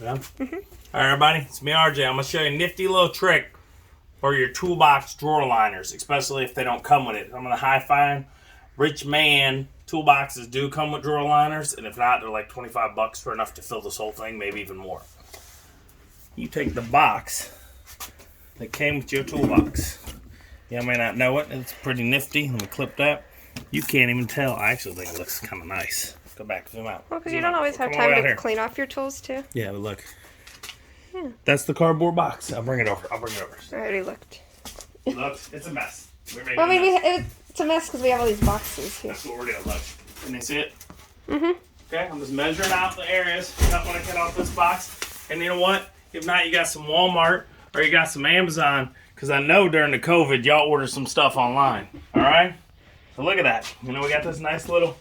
Yeah? All right, everybody, it's me, RJ. I'm going to show you a nifty little trick for your toolbox drawer liners, especially if they don't come with it. I'm going to high-five. Rich man toolboxes do come with drawer liners, and if not, they're like 25 bucks for enough to fill this whole thing, maybe even more. You take the box that came with your toolbox. You may not know it. It's pretty nifty. Let me clip that. You can't even tell. I actually think it looks kind of nice. Go back, zoom out. Well, because you don't always have time to clean off your tools, too. Yeah, but look. Yeah. That's the cardboard box. I'll bring it over. I already looked. Look, it's a mess. Well, I mean, it's a mess because we have all these boxes here. That's what we're doing. Look. Can you see it? Mm-hmm. Okay, I'm just measuring out the areas. I want to cut off this box. And you know what? If not, you got some Walmart or you got some Amazon. Because I know during the COVID, y'all ordered some stuff online. All right? So look at that. You know, we got this nice little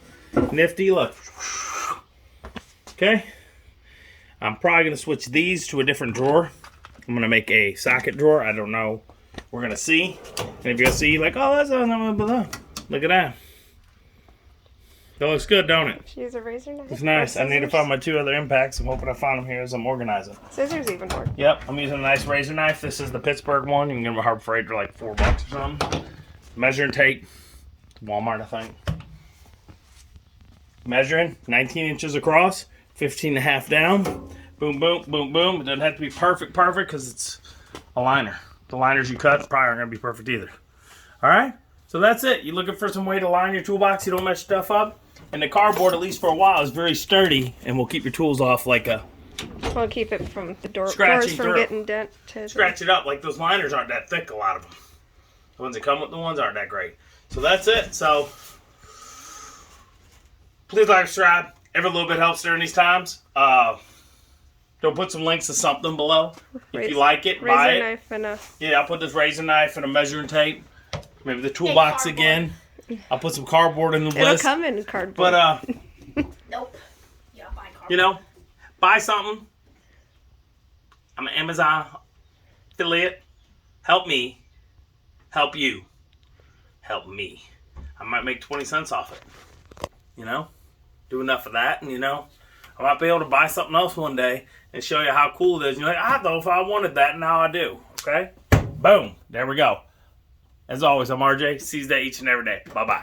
nifty look. Okay? I'm probably going to switch these to a different drawer. I'm going to make a socket drawer. I don't know. We're going to see. And if you're going to see, like, oh, that's look at that. That looks good, don't it? Should use a razor knife? It's nice. I need to find my two other impacts. I'm hoping I find them here as I'm organizing. Scissors even work. Yep, I'm using a nice razor knife. This is the Pittsburgh one. You can get them at Harbor Freight for like $4 or something. Measuring tape. Walmart, I think. Measuring 19 inches across, 15 and a half down. Boom, boom, boom, boom. It doesn't have to be perfect because it's a liner. The liners you cut probably aren't going to be perfect either. All right? So that's it. You're looking for some way to line your toolbox. You don't mess stuff up. And the cardboard, at least for a while, is very sturdy and will keep your tools off like a... We'll keep it from the doors from getting dented. Scratch it up. Like those liners aren't that thick, a lot of them. The ones that come with the ones aren't that great. So that's it. So please like, subscribe. Every little bit helps during these times. Don't put some links to something below. If you like it, buy it. Knife and yeah, I'll put this razor knife and a measuring tape. Maybe the toolbox again. I'll put some cardboard in the list. It'll come in cardboard. But nope. Yeah, buy cardboard. You know, buy something. I'm an Amazon affiliate. Help me. Help you. Help me. I might make 20 cents off it. You know? Do enough of that, and you know, I might be able to buy something else one day and show you how cool it is. And you're like, I don't know if I wanted that, and now I do. Okay? Boom. There we go. As always, I'm RJ. Seize that each and every day. Bye-bye.